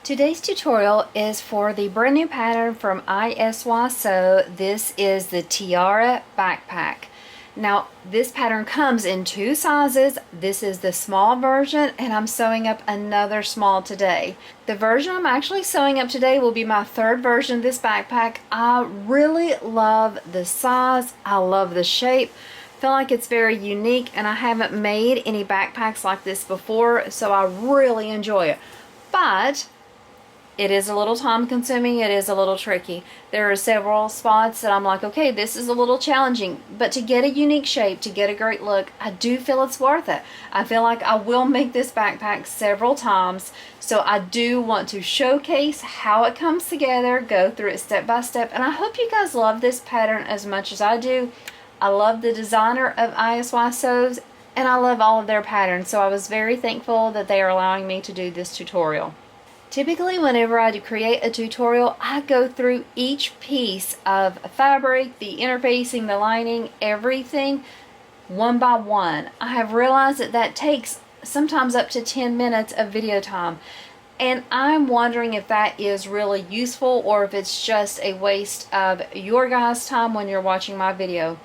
Today's tutorial is for the brand new pattern from ISY Sew. This is the Tiara Backpack. Now this pattern comes in two sizes. This is the small version and I'm sewing up another small today. The version I'm actually sewing up today will be my third version of this backpack. I really love the size. I love the shape. Feel like it's very unique and I haven't made any backpacks like this before, so I really enjoy it. But it is a little time consuming, it is a little tricky. There are several spots that I'm like, okay, this is a little challenging, but to get a unique shape, to get a great look, I do feel it's worth it. I feel like I will make this backpack several times, so I do want to showcase how it comes together, go through it step by step, and I hope you guys love this pattern as much as I do. I love the designer of ISY Sews, and I love all of their patterns, so I was very thankful that they are allowing me to do this tutorial. Typically, whenever I create a tutorial, I go through each piece of fabric, the interfacing, the lining, everything, one by one. I have realized that that takes sometimes up to 10 minutes of video time. And I'm wondering if that is really useful or if it's just a waste of your guys' time when you're watching my video.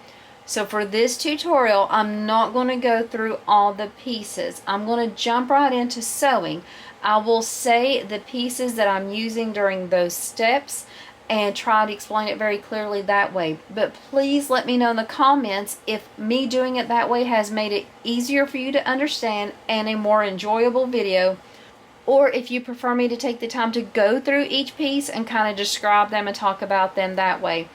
So for this tutorial, I'm not going to go through all the pieces. I'm going to jump right into sewing. I will say the pieces that I'm using during those steps and try to explain it very clearly that way. But please let me know in the comments if me doing it that way has made it easier for you to understand and a more enjoyable video, or if you prefer me to take the time to go through each piece and kind of describe them and talk about them that way.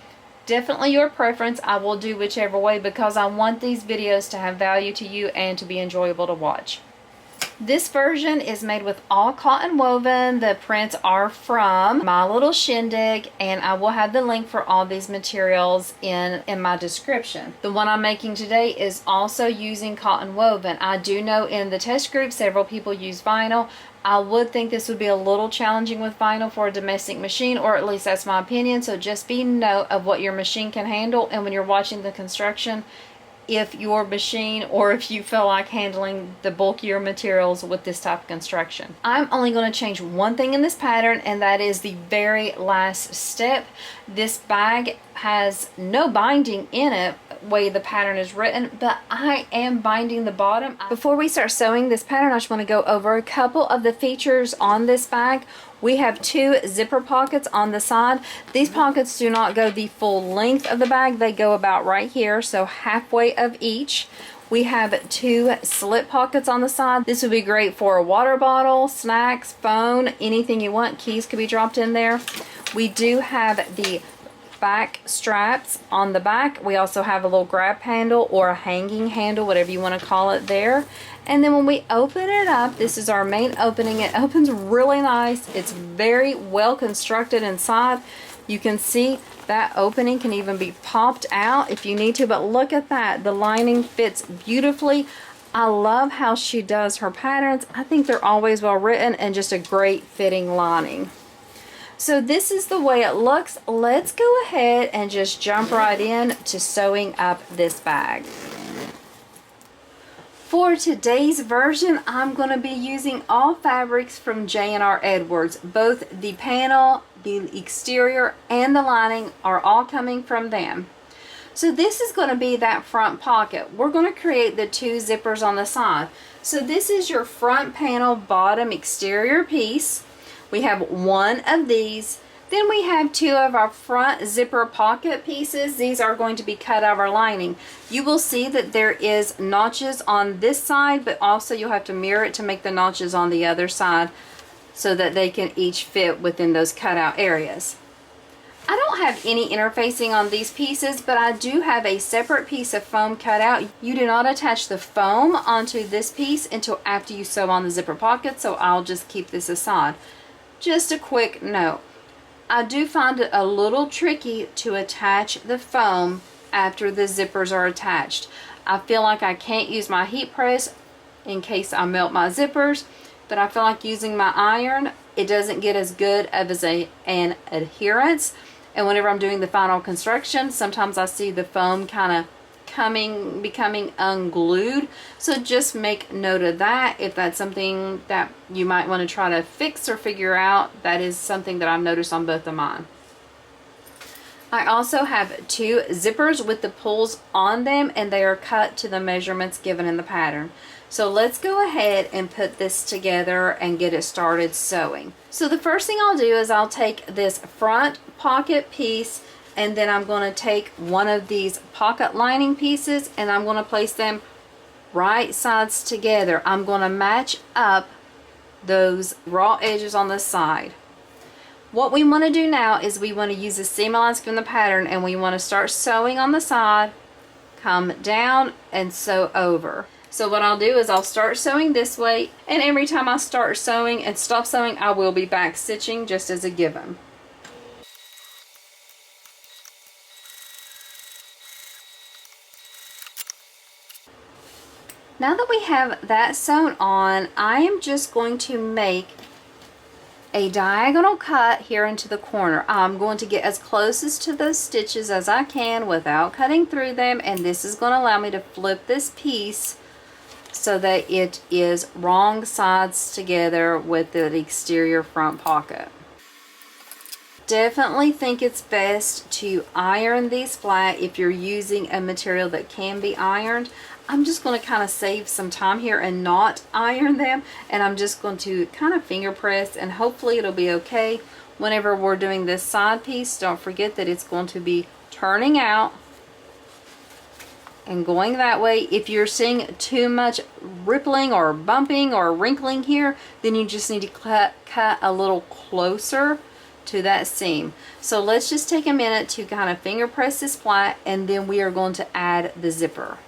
Definitely your preference. I will do whichever way because I want these videos to have value to you and to be enjoyable to watch. This version is made with all cotton woven. The prints are from My Little Shindig, and I will have the link for all these materials in my description. The one I'm making today is also using cotton woven. I do know in the test group several people use vinyl. I would think this would be a little challenging with vinyl for a domestic machine, or at least that's my opinion, so just be note of what your machine can handle, and when you're watching the construction, if your machine or if you feel like handling the bulkier materials with this type of construction. I'm only going to change one thing in this pattern, and that is the very last step. This bag has no binding in it way the pattern is written, but I am binding the bottom. Before we start sewing this pattern, I just want to go over a couple of the features on this bag. We have two zipper pockets on the side. These pockets do not go the full length of the bag. They go about right here, so halfway of each. We have two slip pockets on the side. This would be great for a water bottle, snacks, phone, anything you want. Keys could be dropped in there. We do have the back straps on the back. We also have a little grab handle or a hanging handle, whatever you want to call it there. And then when we open it up, this is our main opening. It opens really nice. It's very well constructed inside. You can see that opening can even be popped out if you need to, but look at that. The lining fits beautifully. I love how she does her patterns. I think they're always well written and just a great fitting lining. So this is the way it looks. Let's go ahead and just jump right in to sewing up this bag. For today's version, I'm going to be using all fabrics from J&R Edwards. Both the panel, the exterior, and the lining are all coming from them. So this is going to be that front pocket. We're going to create the two zippers on the side. So this is your front panel bottom exterior piece. We have one of these. Then we have two of our front zipper pocket pieces. These are going to be cut out of our lining. You will see that there is notches on this side, but also you'll have to mirror it to make the notches on the other side so that they can each fit within those cutout areas. I don't have any interfacing on these pieces, but I do have a separate piece of foam cut out. You do not attach the foam onto this piece until after you sew on the zipper pocket, so I'll just keep this aside. Just a quick note. I do find it a little tricky to attach the foam after the zippers are attached. I feel like I can't use my heat press in case I melt my zippers, but I feel like using my iron, it doesn't get as good as an adherence. And whenever I'm doing the final construction, sometimes I see the foam kind of becoming unglued. So just make note of that. If that's something that you might want to try to fix or figure out, that is something that I've noticed on both of mine. I also have 2 zippers with the pulls on them, and they are cut to the measurements given in the pattern. So let's go ahead and put this together and get it started sewing. So the first thing I'll do is I'll take this front pocket piece, and then I'm going to take one of these pocket lining pieces and I'm going to place them right sides together. I'm going to match up those raw edges on the side. What we want to do now is we want to use the seam allowance from the pattern, and we want to start sewing on the side, come down and sew over. So what I'll do is I'll start sewing this way, and every time I start sewing and stop sewing, I will be back stitching just as a given. Now that we have that sewn on, I am just going to make a diagonal cut here into the corner. I'm going to get as close as to those stitches as I can without cutting through them, and this is going to allow me to flip this piece so that it is wrong sides together with the exterior front pocket. Definitely think it's best to iron these flat if you're using a material that can be ironed. I'm just going to kind of save some time here and not iron them, and I'm just going to kind of finger press, and hopefully it'll be okay. Whenever we're doing this side piece, don't forget that it's going to be turning out and going that way. If you're seeing too much rippling or bumping or wrinkling here, then you just need to cut a little closer to that seam. So let's just take a minute to kind of finger press this flat, and then we are going to add the zipper.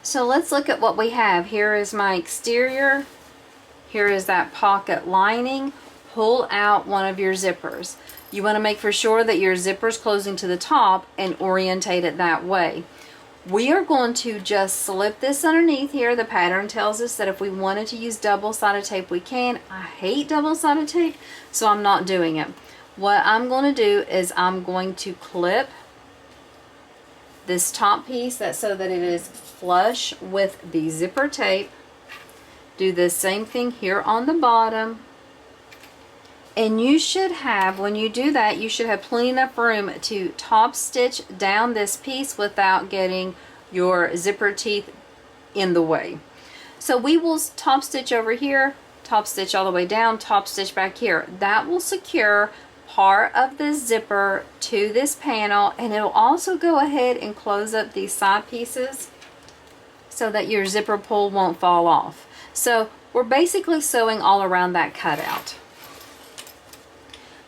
So let's look at what we have. Here is my exterior. Here is that pocket lining. Pull out one of your zippers. You want to make for sure that your zipper is closing to the top and orientate it that way. We are going to just slip this underneath here. The pattern tells us that if we wanted to use double-sided tape, we can. I hate double-sided tape, so I'm not doing it. What I'm going to do is I'm going to clip this top piece so that it is flush with the zipper tape. Do the same thing here on the bottom. And you should have, when you do that, you should have plenty enough room to top stitch down this piece without getting your zipper teeth in the way. So we will top stitch over here, top stitch all the way down, top stitch back here. That will secure part of the zipper to this panel, and it'll also go ahead and close up these side pieces so that your zipper pull won't fall off. So we're basically sewing all around that cutout.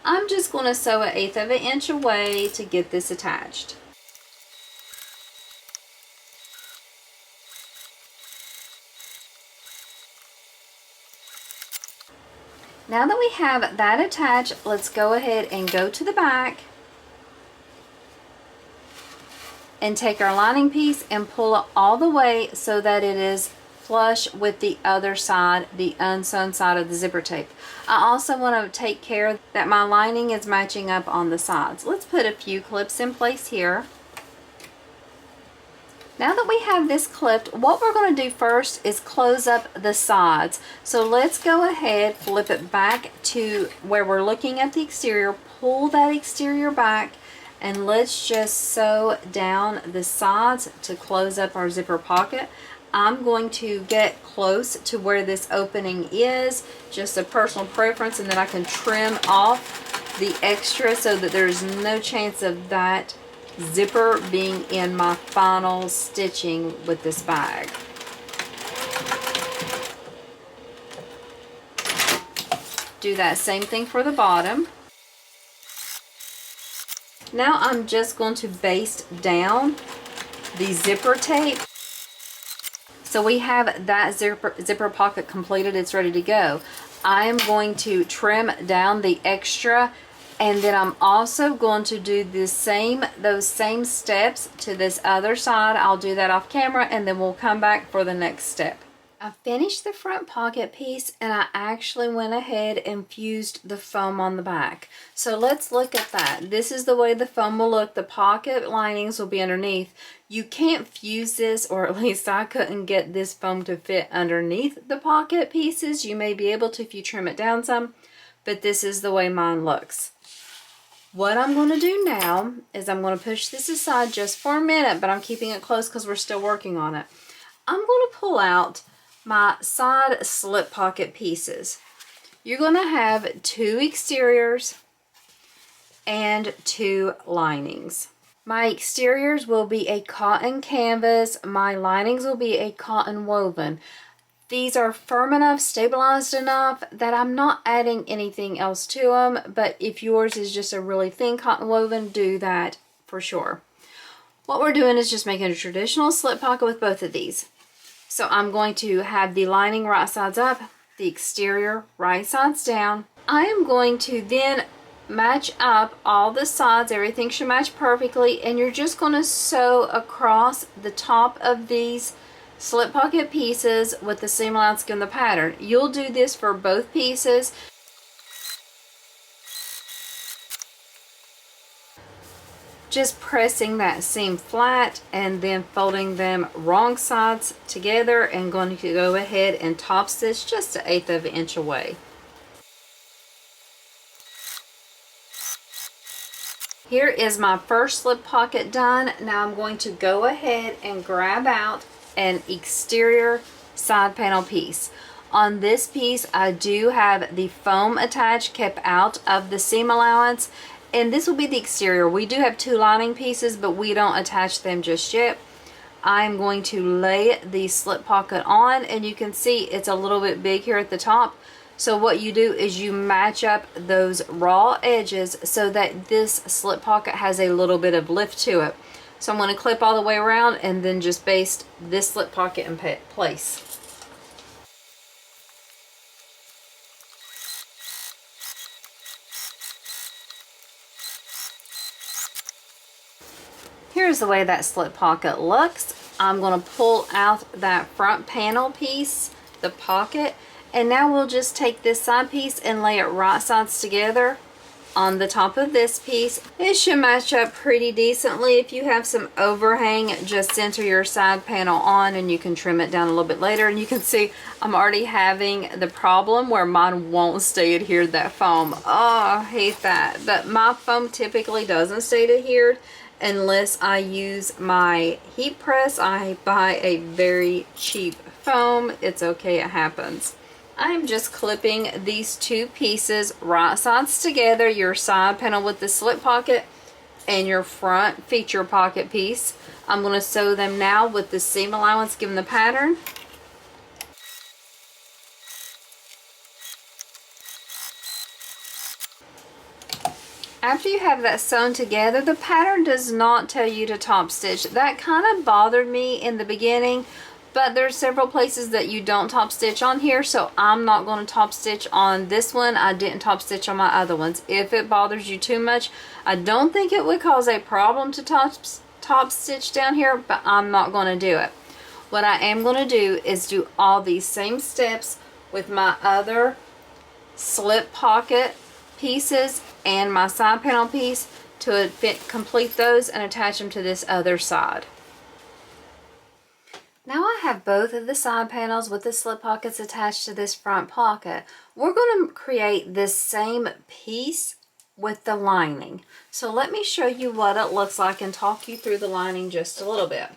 I'm just going to sew 1/8 of an inch away to get this attached. Now that we have that attached, let's go ahead and go to the back and take our lining piece and pull it all the way so that it is flush with the other side, the unsewn side of the zipper tape. I also want to take care that my lining is matching up on the sides. Let's put a few clips in place here. Now that we have this clipped, what we're going to do first is close up the sides. So let's go ahead, flip it back to where we're looking at the exterior, pull that exterior back, and let's just sew down the sides to close up our zipper pocket. I'm going to get close to where this opening is, just a personal preference, and then I can trim off the extra so that there's no chance of that zipper being in my final stitching with this bag. Do that same thing for the bottom. Now I'm just going to baste down the zipper tape. So we have that zipper pocket completed, it's ready to go. I am going to trim down the extra, and then I'm also going to do those same steps to this other side. I'll do that off camera, and then we'll come back for the next step. I finished the front pocket piece and I actually went ahead and fused the foam on the back. So let's look at that. This is the way the foam will look. The pocket linings will be underneath. You can't fuse this, or at least I couldn't get this foam to fit underneath the pocket pieces. You may be able to if you trim it down some, but this is the way mine looks. What I'm going to do now is I'm going to push this aside just for a minute, but I'm keeping it close because we're still working on it. I'm going to pull out my side slip pocket pieces. You're going to have 2 exteriors and 2 linings. My exteriors will be a cotton canvas. My linings will be a cotton woven. These are firm enough, stabilized enough that I'm not adding anything else to them, but if yours is just a really thin cotton woven, do that for sure. What we're doing is just making a traditional slip pocket with both of these. So I'm going to have the lining right sides up, the exterior right sides down. I am going to then match up all the sides. Everything should match perfectly, and you're just going to sew across the top of these slip pocket pieces with the seam allowance in the pattern. You'll do this for both pieces. Just pressing that seam flat and then folding them wrong sides together and going to go ahead and top stitch just 1/8 of an inch away. Here is my first slip pocket done. Now I'm going to go ahead and grab out an exterior side panel piece. On this piece I do have the foam attached, kept out of the seam allowance. And this will be the exterior. We do have 2 lining pieces, but we don't attach them just yet. I'm going to lay the slip pocket on, and you can see it's a little bit big here at the top. So what you do is you match up those raw edges so that this slip pocket has a little bit of lift to it. So I'm going to clip all the way around and then just baste this slip pocket in place. Here's the way that slip pocket looks. I'm going to pull out that front panel piece, the pocket, and now we'll just take this side piece and lay it right sides together on the top of this piece. It should match up pretty decently. If you have some overhang, just center your side panel on and you can trim it down a little bit later. And you can see I'm already having the problem where mine won't stay adhered, that foam. Oh, I hate that. But my foam typically doesn't stay adhered unless I use my heat press. I buy a very cheap foam. It's okay, it happens. I'm just clipping these 2 pieces right sides together, your side panel with the slip pocket and your front feature pocket piece. I'm going to sew them now with the seam allowance given the pattern. After you have that sewn together, the pattern does not tell you to top stitch. That kind of bothered me in the beginning, but there's several places that you don't top stitch on here, so I'm not going to top stitch on this one. I didn't top stitch on my other ones. If it bothers you too much, I don't think it would cause a problem to top stitch down here, but I'm not going to do it. What I am going to do is do all these same steps with my other slip pocket pieces and my side panel piece to complete those and attach them to this other side. Now I have both of the side panels with the slip pockets attached to this front pocket. We're going to create this same piece with the lining. So let me show you what it looks like and talk you through the lining just a little bit.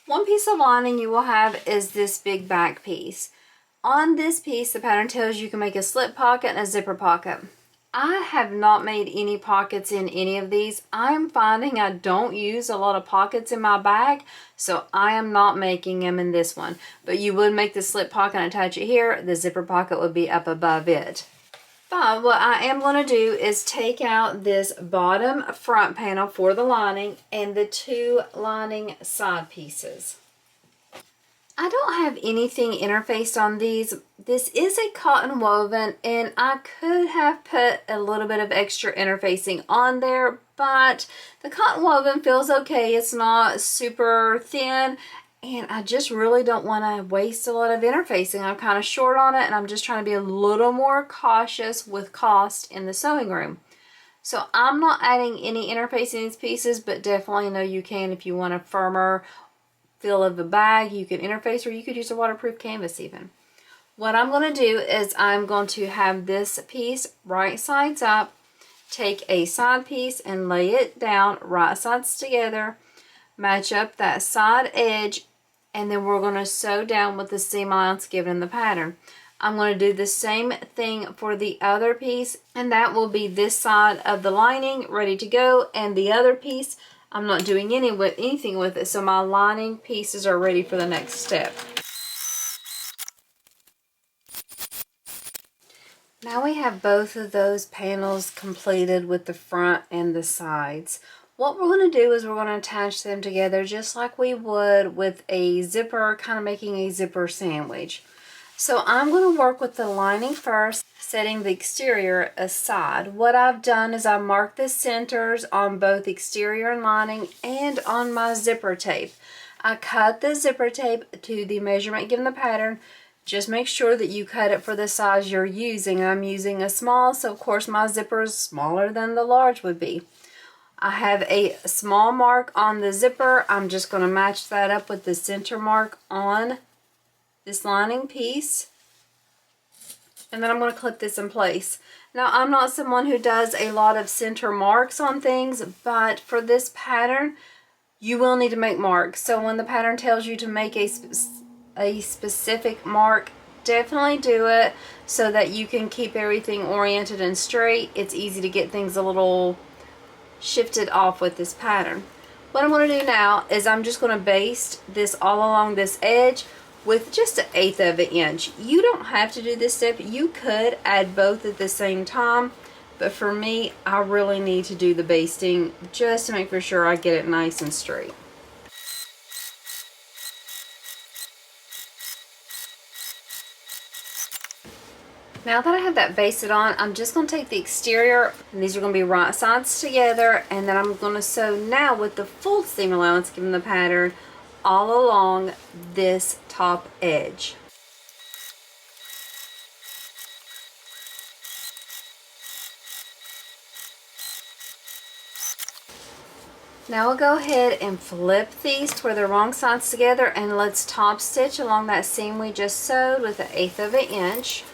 One piece of lining you will have is this big back piece. On this piece, the pattern tells you can make a slip pocket and a zipper pocket. I have not made any pockets in any of these. I'm finding I don't use a lot of pockets in my bag, so I am not making them in this one. But you would make the slip pocket and attach it here. The zipper pocket would be up above it. But what I am going to do is take out this bottom front panel for the lining and the 2 lining side pieces. I don't have anything interfaced on these. This is a cotton woven, and I could have put a little bit of extra interfacing on there, but the cotton woven feels okay. It's not super thin, And I just really don't want to waste a lot of interfacing. I'm kind of short on it, and I'm just trying to be a little more cautious with cost in the sewing room. So I'm not adding any interfacing in these pieces, but definitely know you can if you want a firmer feel of the bag. You can interface, or you could use a waterproof canvas even. What I'm going to do is I'm going to have this piece right sides up, take a side piece and lay it down right sides together, match up that side edge, and then we're going to sew down with the seam allowance given in the pattern. I'm going to do the same thing for the other piece, and that will be this side of the lining ready to go, and the other piece I'm not doing anything with it, so my lining pieces are ready for the next step. Now we have both of those panels completed with the front and the sides. What we're going to do is we're going to attach them together just like we would with a zipper, kind of making a zipper sandwich. So I'm going to work with the lining first, setting the exterior aside. What I've done is I marked the centers on both exterior and lining and on my zipper tape. I cut the zipper tape to the measurement given the pattern. Just make sure that you cut it for the size you're using. I'm using a small, so of course my zipper is smaller than the large would be. I have a small mark on the zipper. I'm just going to match that up with the center mark on this lining piece. And then I'm going to clip this in place. Now, I'm not someone who does a lot of center marks on things, but for this pattern, you will need to make marks. So when the pattern tells you to make a specific mark, definitely do it so that you can keep everything oriented and straight. It's easy to get things a little shifted off with this pattern. What I'm going to do now is I'm just going to baste this all along this edge with just 1/8 of an inch. You don't have to do this step. You could add both at the same time, but for me, I really need to do the basting just to make for sure I get it nice and straight. Now that I have that basted on, I'm just going to take the exterior, and these are going to be right sides together, and then I'm going to sew now with the full seam allowance given the pattern all along this top edge. Now we'll go ahead and flip these to where they're wrong sides together, and let's top stitch along that seam we just sewed with 1/8 of an inch.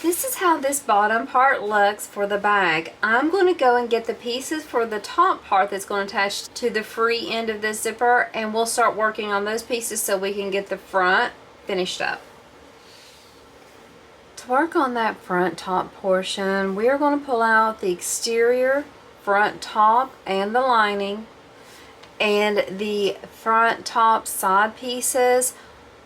This is how this bottom part looks for the bag. I'm going to go and get the pieces for the top part that's going to attach to the free end of this zipper, and we'll start working on those pieces so we can get the front finished up. To work on that front top portion, we are going to pull out the exterior, front top, and the lining, and the front top side pieces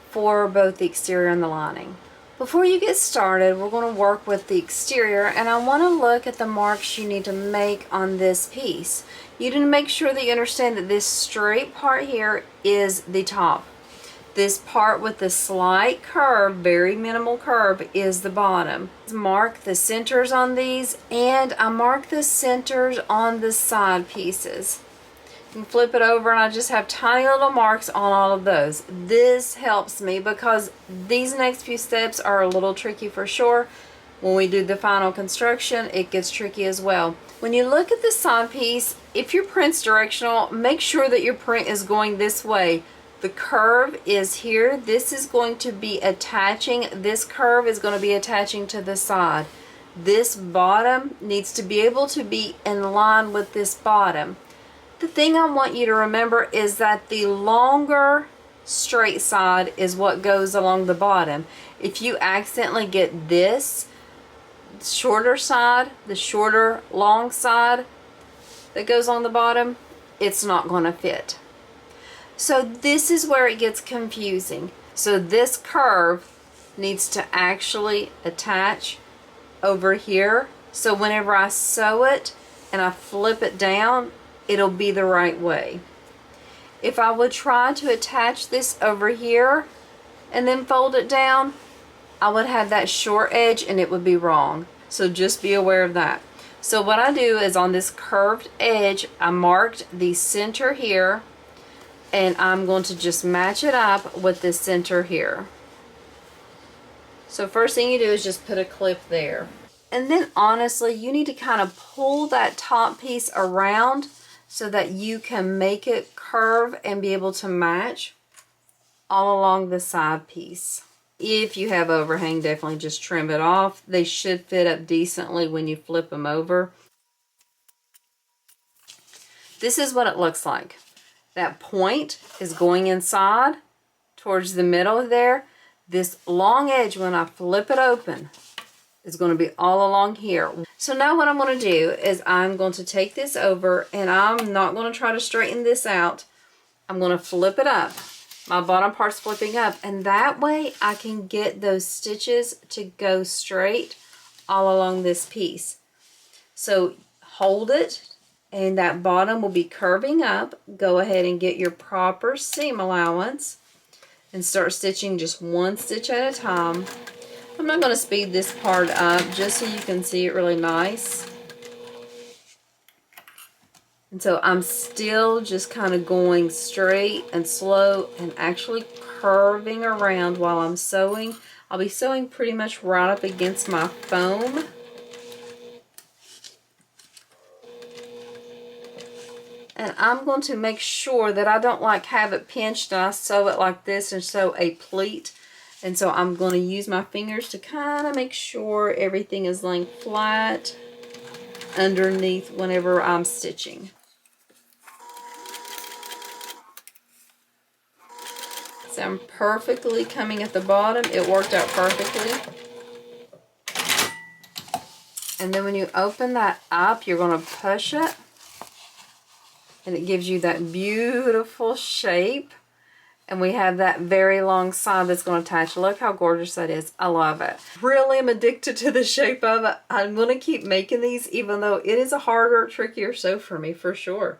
for both the exterior and the lining. Before you get started, we're going to work with the exterior, and I want to look at the marks you need to make on this piece. You need to make sure that you understand that this straight part here is the top. This part with the slight curve, very minimal curve, is the bottom. Mark the centers on these, and I mark the centers on the side pieces. You can flip it over, and I just have tiny little marks on all of those. This helps me because these next few steps are a little tricky for sure. When we do the final construction, it gets tricky as well. When you look at the side piece, if your print's directional, make sure that your print is going this way. The curve is here. This is going to be attaching, this curve is going to be attaching to the side. This bottom needs to be able to be in line with this bottom. The thing I want you to remember is that the longer straight side is what goes along the bottom. If you accidentally get this shorter side, the shorter long side that goes on the bottom, it's not going to fit. So this is where it gets confusing. So this curve needs to actually attach over here. So whenever I sew it and I flip it down, it'll be the right way. If I would try to attach this over here and then fold it down, I would have that short edge and it would be wrong. So just be aware of that. So what I do is on this curved edge, I marked the center here, and I'm going to just match it up with the center here. So first thing you do is just put a clip there. And then honestly, you need to kind of pull that top piece around so that you can make it curve and be able to match all along the side piece. If you have overhang, definitely just trim it off. They should fit up decently when you flip them over. This is what it looks like. That point is going inside towards the middle there. This long edge, when I flip it open, is going to be all along here. So now what I'm going to do is I'm going to take this over, and I'm not going to try to straighten this out. I'm going to flip it up. My bottom part's flipping up, and that way I can get those stitches to go straight all along this piece. So hold it, and that bottom will be curving up. Go ahead and get your proper seam allowance and start stitching just one stitch at a time. I'm not going to speed this part up just so you can see it really nice. And so I'm still just kind of going straight and slow and actually curving around while I'm sewing. I'll be sewing pretty much right up against my foam. And I'm going to make sure that I don't like have it pinched and I sew it like this and sew a pleat. And so I'm going to use my fingers to kind of make sure everything is laying flat underneath whenever I'm stitching. So I'm perfectly coming at the bottom. It worked out perfectly. And then when you open that up, you're going to push it. And it gives you that beautiful shape. And we have that very long side that's going to attach. Look how gorgeous that is. I love it. Really am addicted to the shape of it. I'm going to keep making these, even though it is a harder, trickier sew for me, for sure.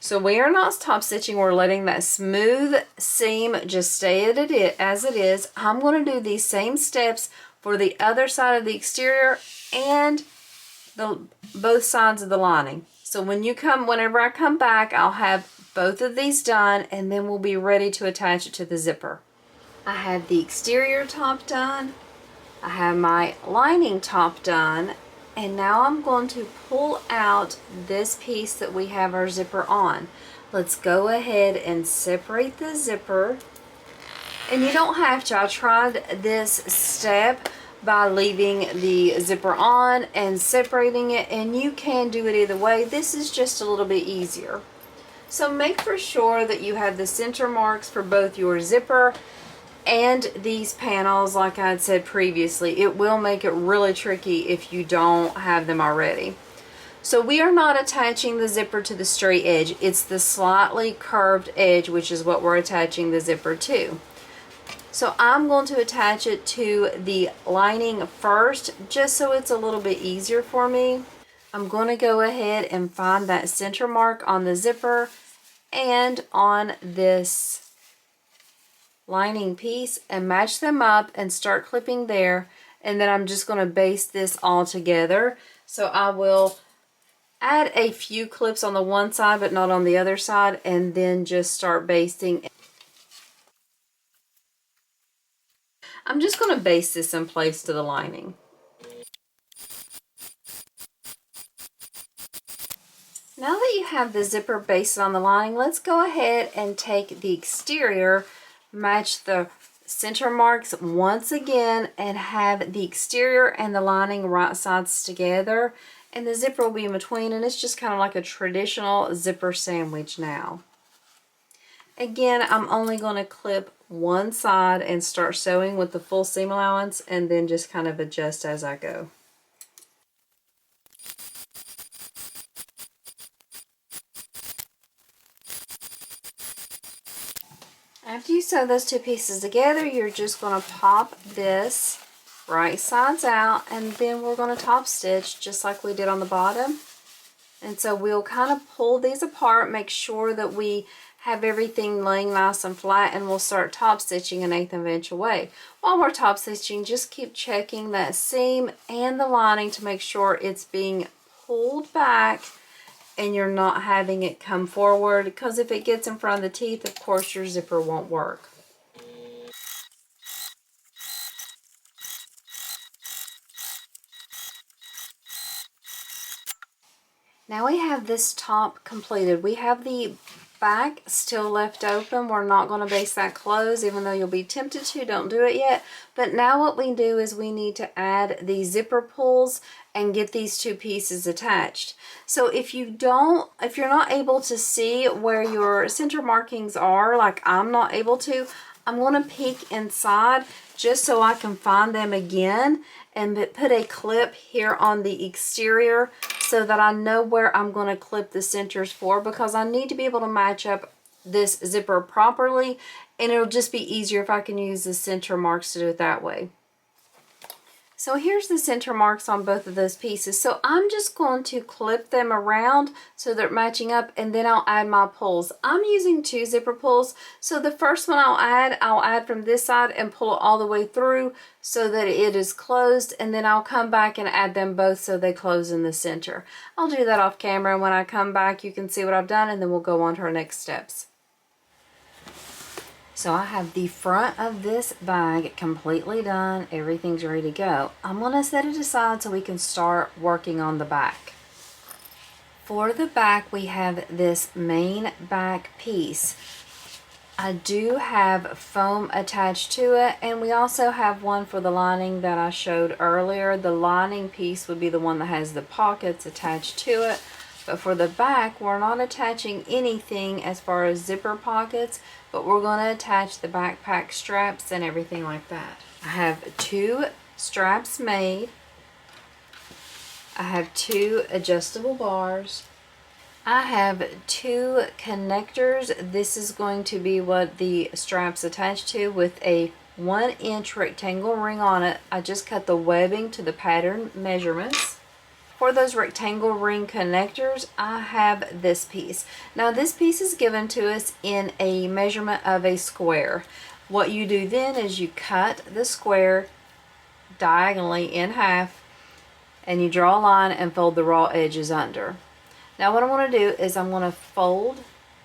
So we are not top stitching. We're letting that smooth seam just stay as it is. I'm going to do these same steps for the other side of the exterior and both sides of the lining. So whenever I come back, I'll have both of these done, and then we'll be ready to attach it to the zipper. I have the exterior top done. I have my lining top done, and now I'm going to pull out this piece that we have our zipper on. Let's go ahead and separate the zipper. And you don't have to. I tried this step by leaving the zipper on and separating it, and you can do it either way. This is just a little bit easier. So make for sure that you have the center marks for both your zipper and these panels. Like I had said previously, it will make it really tricky if you don't have them already. So we are not attaching the zipper to the straight edge. It's the slightly curved edge, which is what we're attaching the zipper to. So I'm going to attach it to the lining first, just so it's a little bit easier for me. I'm going to go ahead and find that center mark on the zipper and on this lining piece and match them up and start clipping there. And then I'm just going to baste this all together. So I will add a few clips on the one side but not on the other side, and then just start basting. I'm just going to baste this in place to the lining. Now that you have the zipper basted on the lining, let's go ahead and take the exterior, match the center marks once again, and have the exterior and the lining right sides together, and the zipper will be in between, and it's just kind of like a traditional zipper sandwich now. Again, I'm only going to clip one side and start sewing with the full seam allowance, and then just kind of adjust as I go. After you sew those two pieces together, you're just going to pop this right sides out, and then we're going to top stitch just like we did on the bottom. And so we'll kind of pull these apart, make sure that we have everything laying nice and flat, and we'll start top stitching an 1/8 of an inch away. While we're top stitching, just keep checking that seam and the lining to make sure it's being pulled back and you're not having it come forward, because if it gets in front of the teeth, of course your zipper won't work. Now we have this top completed. We have the back still left open. We're not going to baste that closed, even though you'll be tempted to. Don't do it yet. But now what we do is we need to add the zipper pulls and get these two pieces attached. So if you're not able to see where your center markings are, like I'm not able to, I'm going to peek inside just so I can find them again and put a clip here on the exterior so that I know where I'm going to clip the centers for, because I need to be able to match up this zipper properly, and it'll just be easier if I can use the center marks to do it that way. So here's the center marks on both of those pieces. So I'm just going to clip them around so they're matching up, and then I'll add my pulls. I'm using 2 zipper pulls. So the first one I'll add from this side and pull it all the way through so that it is closed, and then I'll come back and add them both so they close in the center. I'll do that off camera, and when I come back you can see what I've done, and then we'll go on to our next steps. So I have the front of this bag completely done. Everything's ready to go. I'm going to set it aside so we can start working on the back. For the back, we have this main back piece. I do have foam attached to it, and we also have one for the lining that I showed earlier. The lining piece would be the one that has the pockets attached to it. But for the back, we're not attaching anything as far as zipper pockets, but we're going to attach the backpack straps and everything like that. I have 2 straps made. I have 2 adjustable bars. I have 2 connectors. This is going to be what the straps attach to, with a 1-inch rectangle ring on it. I just cut the webbing to the pattern measurements. For those rectangle ring connectors, I have this piece. Now this piece is given to us in a measurement of a square. What you do then is you cut the square diagonally in half, and you draw a line and fold the raw edges under. Now what I want to do is I'm going to fold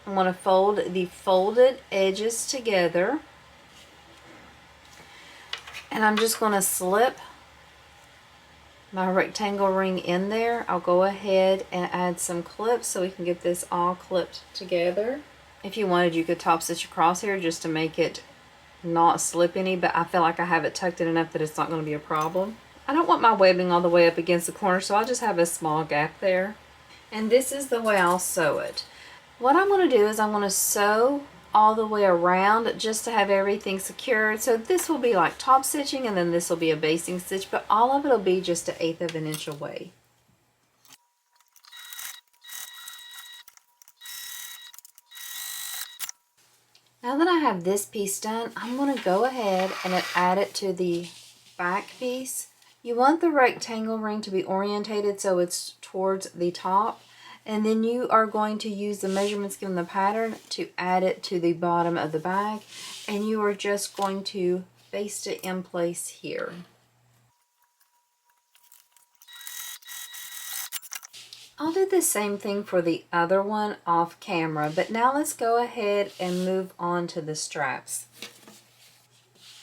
the folded edges together, and I'm just going to slip my rectangle ring in there. I'll go ahead and add some clips so we can get this all clipped together. If you wanted, you could top stitch across here just to make it not slip any, but I feel like I have it tucked in enough that it's not going to be a problem. I don't want my webbing all the way up against the corner, so I'll just have a small gap there. And this is the way I'll sew it. What I'm going to do is I'm going to sew all the way around just to have everything secured. So this will be like top stitching, and then this will be a basting stitch, but all of it will be just 1/8 of an inch away. Now that I have this piece done, I'm going to go ahead and add it to the back piece. You want the rectangle ring to be orientated so it's towards the top, and then you are going to use the measurements given the pattern to add it to the bottom of the bag, and you are just going to baste it in place here. I'll do the same thing for the other one off camera, but now let's go ahead and move on to the straps.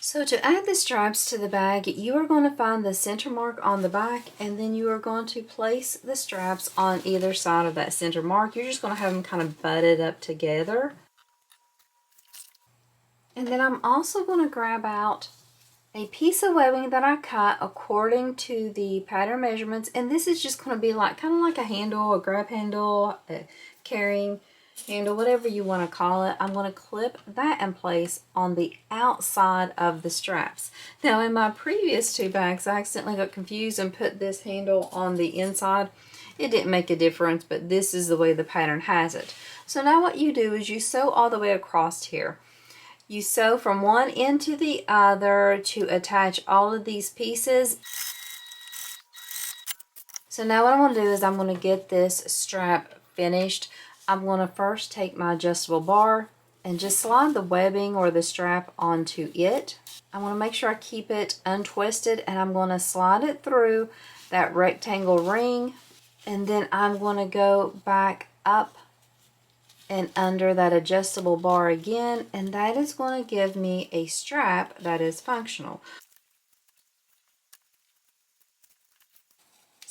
So to add the straps to the bag, you are going to find the center mark on the back, and then you are going to place the straps on either side of that center mark. You're just going to have them kind of butted up together. And then I'm also going to grab out a piece of webbing that I cut according to the pattern measurements, and this is just going to be like kind of like a handle, a grab handle, a carrying handle, whatever you want to call it. I'm going to clip that in place on the outside of the straps. Now in my previous 2 bags, I accidentally got confused and put this handle on the inside. It didn't make a difference, but this is the way the pattern has it. So now what you do is you sew all the way across here. You sew from one end to the other to attach all of these pieces. So now what I'm going to do is I'm going to get this strap finished. I'm going to first take my adjustable bar and just slide the webbing or the strap onto it. I want to make sure I keep it untwisted, and I'm going to slide it through that rectangle ring, and then I'm going to go back up and under that adjustable bar again, and that is going to give me a strap that is functional.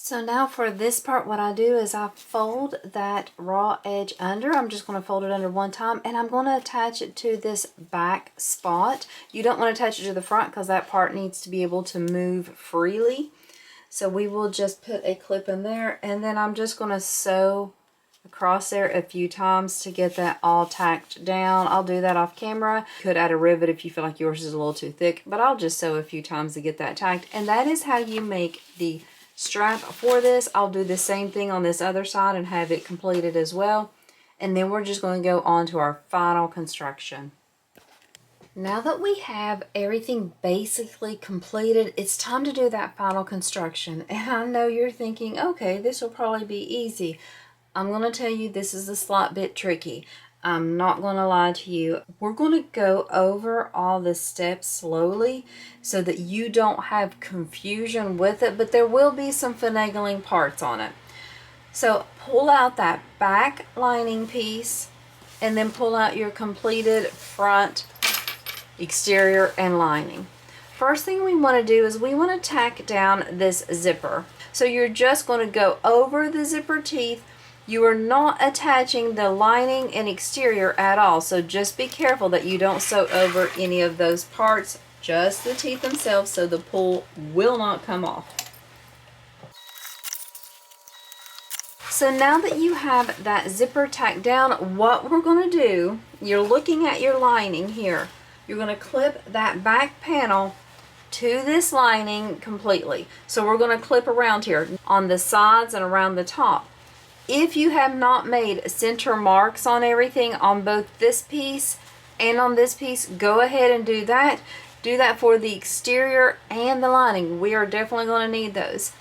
So now for this part, what I do is I fold that raw edge under. I'm just going to fold it under one time, and I'm going to attach it to this back spot. You don't want to attach it to the front because that part needs to be able to move freely. So we will just put a clip in there, and then I'm just going to sew across there a few times to get that all tacked down. I'll do that off camera. You could add a rivet if you feel like yours is a little too thick, but I'll just sew a few times to get that tacked. And that is how you make the strap for this. I'll do the same thing on this other side and have it completed as well. And then we're just going to go on to our final construction. Now that we have everything basically completed, it's time to do that final construction. And I know you're thinking, okay, this will probably be easy. I'm going to tell you this is a slight bit tricky. I'm not going to lie to you. We're going to go over all the steps slowly so that you don't have confusion with it, but there will be some finagling parts on it. So pull out that back lining piece and then pull out your completed front, exterior, and lining. First thing we want to do is we want to tack down this zipper. So you're just going to go over the zipper teeth. You are not attaching the lining and exterior at all, so just be careful that you don't sew over any of those parts, just the teeth themselves, so the pull will not come off. So now that you have that zipper tacked down, what we're going to do, you're looking at your lining here. You're going to clip that back panel to this lining completely. So we're going to clip around here on the sides and around the top. If you have not made center marks on everything on both this piece and on this piece, go ahead and do that. Do that for the exterior and the lining. We are definitely going to need those.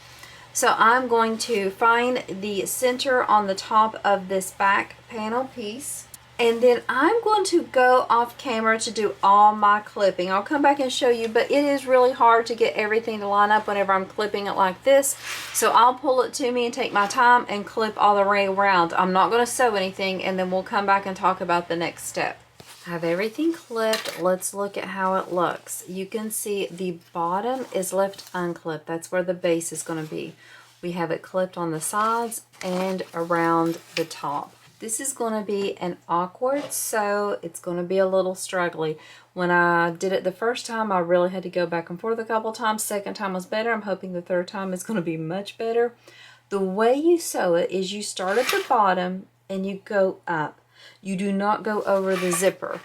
So I'm going to find the center on the top of this back panel piece. And then I'm going to go off camera to do all my clipping. I'll come back and show you, but it is really hard to get everything to line up whenever I'm clipping it like this. So I'll pull it to me and take my time and clip all the way around. I'm not going to sew anything, and then we'll come back and talk about the next step. I have everything clipped. Let's look at how it looks. You can see the bottom is left unclipped. That's where the base is going to be. We have it clipped on the sides and around the top. This is going to be an awkward sew. It's going to be a little struggly. When I did it the first time, I really had to go back and forth a couple times. Second time was better. I'm hoping the third time is going to be much better. The way you sew it is you start at the bottom and you go up. You do not go over the zipper.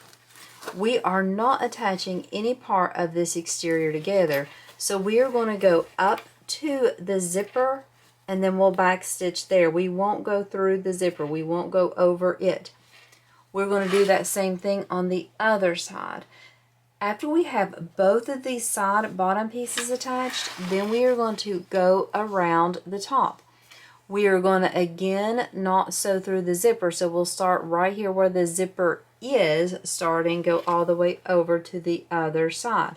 We are not attaching any part of this exterior together. So we are going to go up to the zipper, and then we'll back stitch there. We won't go through the zipper. We won't go over it. We're going to do that same thing on the other side. After we have both of these side bottom pieces attached, then we are going to go around the top. We are going to again not sew through the zipper. So we'll start right here where the zipper is starting, go all the way over to the other side.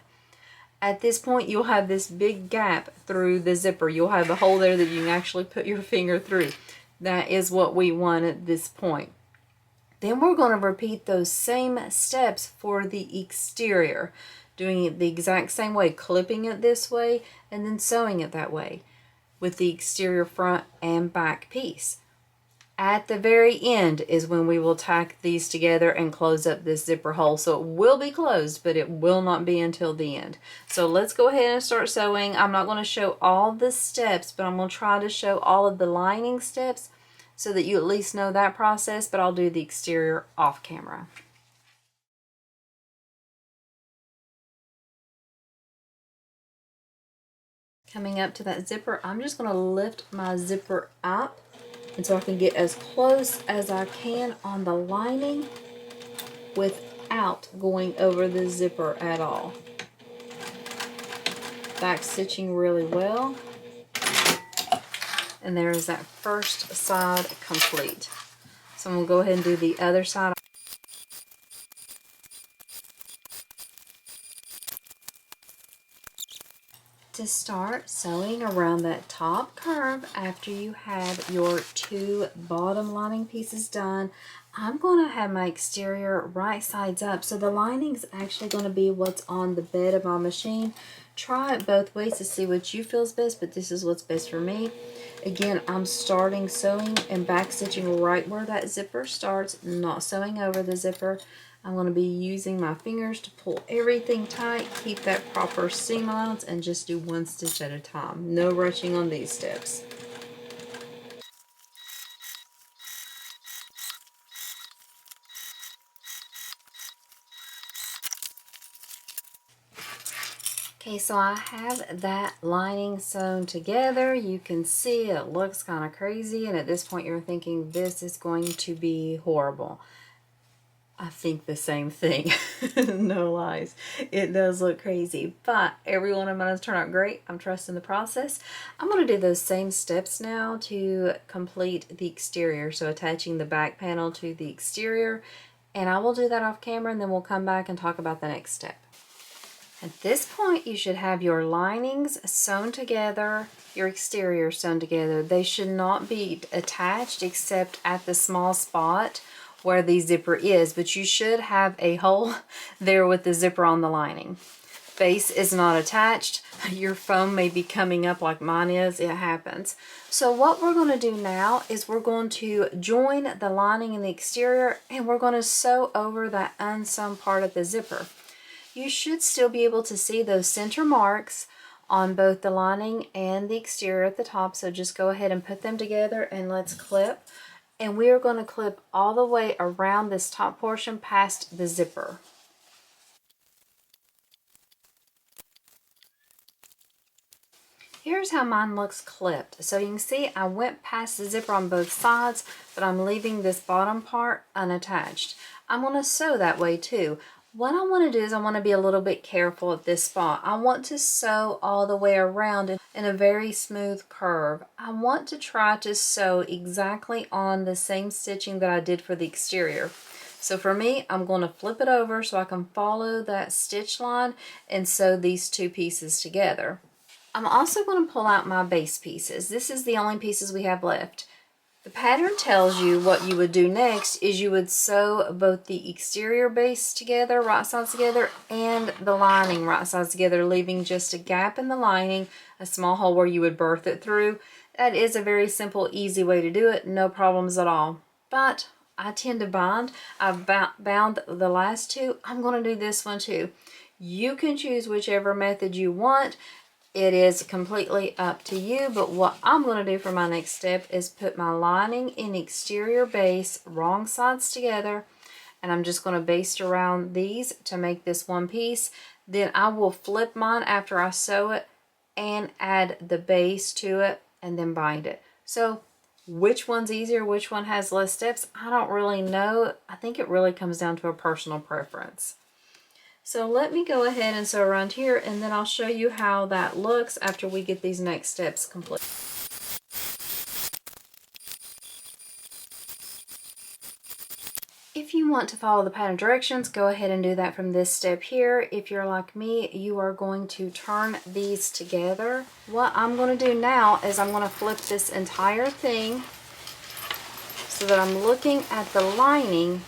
At this point, you'll have this big gap through the zipper. You'll have a hole there that you can actually put your finger through. That is what we want at this point. Then we're going to repeat those same steps for the exterior, doing it the exact same way, clipping it this way and then sewing it that way with the exterior front and back piece. At the very end is when we will tack these together and close up this zipper hole. So it will be closed, but it will not be until the end. So let's go ahead and start sewing. I'm not going to show all the steps, but I'm going to try to show all of the lining steps so that you at least know that process, but I'll do the exterior off camera. Coming up to that zipper, I'm just going to lift my zipper up, and so I can get as close as I can on the lining without going over the zipper at all. Back stitching really well. And there is that first side complete. So I'm going to go ahead and do the other side. To start sewing around that top curve after you have your 2 bottom lining pieces done, I'm going to have my exterior right sides up. So the lining's actually going to be what's on the bed of my machine. Try it both ways to see what you feel is best, but this is what's best for me. Again, I'm starting sewing and back stitching right where that zipper starts, not sewing over the zipper. I'm going to be using my fingers to pull everything tight, keep that proper seam allowance, and just do 1 stitch at a time. No rushing on these steps. Okay, so I have that lining sewn together. You can see it looks kind of crazy, and at this point you're thinking this is going to be horrible. I think the same thing. No lies. It does look crazy, but every one of mine has turned out great. I'm trusting the process. I'm going to do those same steps now to complete the exterior. So attaching the back panel to the exterior, and I will do that off camera, and then we'll come back and talk about the next step. At this point, you should have your linings sewn together, your exterior sewn together. They should not be attached except at the small spot where the zipper is, but you should have a hole there with the zipper on the lining. Base is not attached. Your foam may be coming up like mine is. It happens. So what we're going to do now is we're going to join the lining in the exterior, and we're going to sew over that unsewn part of the zipper. You should still be able to see those center marks on both the lining and the exterior at the top, so just go ahead and put them together and let's clip. And we are going to clip all the way around this top portion past the zipper. Here's how mine looks clipped. So you can see I went past the zipper on both sides, but I'm leaving this bottom part unattached. I'm going to sew that way too. What I want to do is I want to be a little bit careful at this spot. I want to sew all the way around in a very smooth curve. I want to try to sew exactly on the same stitching that I did for the exterior. So for me, I'm going to flip it over so I can follow that stitch line and sew these 2 pieces together. I'm also going to pull out my base pieces. This is the only pieces we have left. The pattern tells you what you would do next is you would sew both the exterior base together, right sides together, and the lining right sides together, leaving just a gap in the lining, a small hole where you would birth it through. That is a very simple, easy way to do it, no problems at all. But I tend to bind. I've bound the last 2. I'm going to do this one too. You can choose whichever method you want. It is completely up to you, but what I'm going to do for my next step is put my lining in exterior base, wrong sides together, and I'm just going to baste around these to make this one piece. Then I will flip mine after I sew it and add the base to it and then bind it. So which one's easier, which one has less steps, I don't really know. I think it really comes down to a personal preference. So let me go ahead and sew around here, and then I'll show you how that looks after we get these next steps complete. If you want to follow the pattern directions, go ahead and do that from this step here. If you're like me, you are going to turn these together. What I'm going to do now is I'm going to flip this entire thing so that I'm looking at the lining,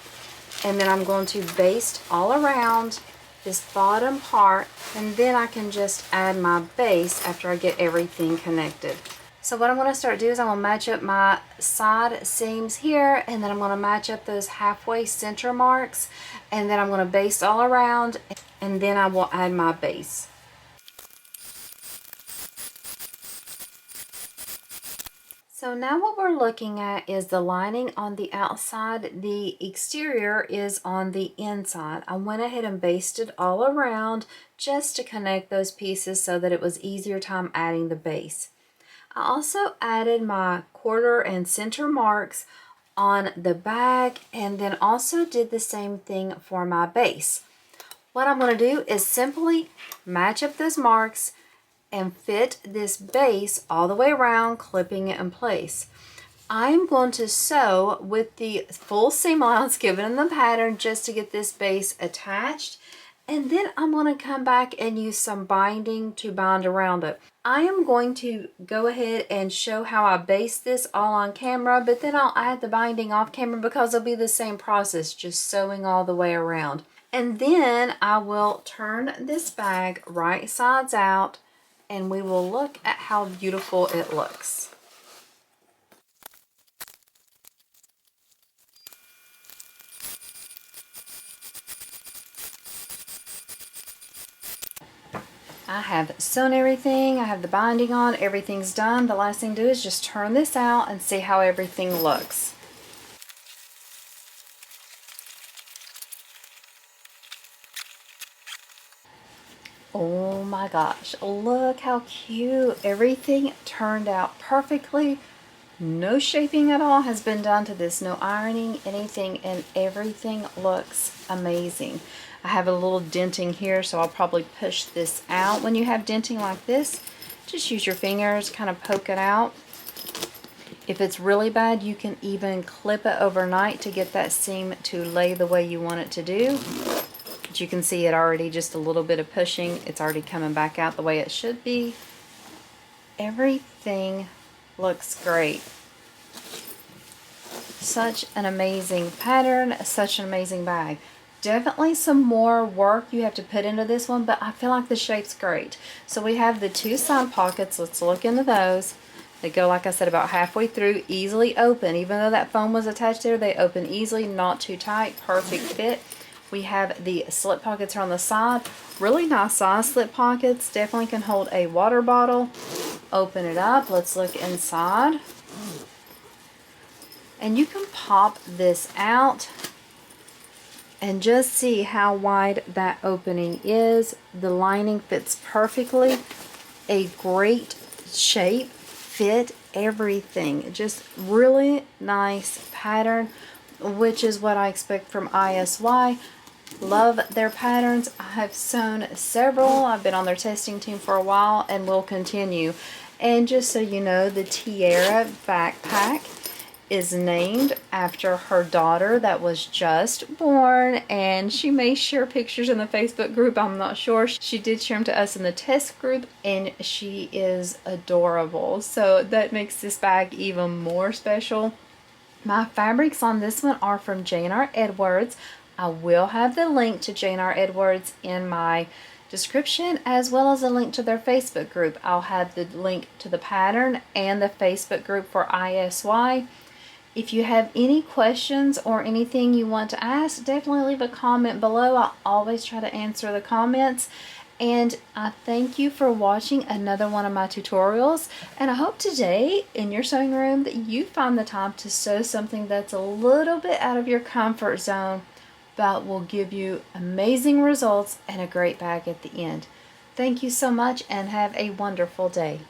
and then I'm going to baste all around this bottom part, and then I can just add my base after I get everything connected. So what I'm going to start doing is I'm going to match up my side seams here, and then I'm going to match up those halfway center marks, and then I'm going to baste all around, and then I will add my base. So now what we're looking at is the lining on the outside. The exterior is on the inside. I went ahead and basted all around just to connect those pieces so that it was easier time adding the base. I also added my quarter and center marks on the back, and then also did the same thing for my base. What I'm going to do is simply match up those marks and fit this base all the way around, clipping it in place. I'm going to sew with the full seam allowance given in the pattern just to get this base attached. And then I'm going to come back and use some binding to bind around it. I am going to go ahead and show how I base this all on camera, but then I'll add the binding off camera because it'll be the same process, just sewing all the way around. And then I will turn this bag right sides out and we will look at how beautiful it looks. I have sewn everything, I have the binding on, everything's done. The last thing to do is just turn this out and see how everything looks. Oh my gosh, look how cute. Everything turned out perfectly. No shaping at all has been done to this, no ironing, anything, and everything looks amazing. I have a little denting here, so I'll probably push this out. When you have denting like this, just use your fingers, kind of poke it out. If it's really bad, you can even clip it overnight to get that seam to lay the way you want it to do. But you can see it already, just a little bit of pushing. It's already coming back out the way it should be. Everything looks great. Such an amazing pattern, such an amazing bag. Definitely some more work you have to put into this one, but I feel like the shape's great. So we have the two side pockets. Let's look into those. They go, like I said, about halfway through, easily open. Even though that foam was attached there, they open easily, not too tight, perfect fit. We have the slip pockets here on the side. Really nice size slip pockets. Definitely can hold a water bottle. Open it up. Let's look inside. And you can pop this out and just see how wide that opening is. The lining fits perfectly. A great shape, fit, everything. Just really nice pattern, which is what I expect from ISY. Love their patterns. I have sewn several. I've been on their testing team for a while and will continue. And just so you know, the Tiara Backpack is named after her daughter that was just born, and she may share pictures in the Facebook group. I'm not sure. She did share them to us in the test group, and she is adorable. So that makes this bag even more special. My fabrics on this one are from J&R Edwards. I will have the link to J&R Edwards in my description, as well as a link to their Facebook group. I'll have the link to the pattern and the Facebook group for ISY. If you have any questions or anything you want to ask, definitely leave a comment below. I always try to answer the comments. And I thank you for watching another one of my tutorials. And I hope today in your sewing room that you find the time to sew something that's a little bit out of your comfort zone, but will give you amazing results and a great bag at the end. Thank you so much and have a wonderful day.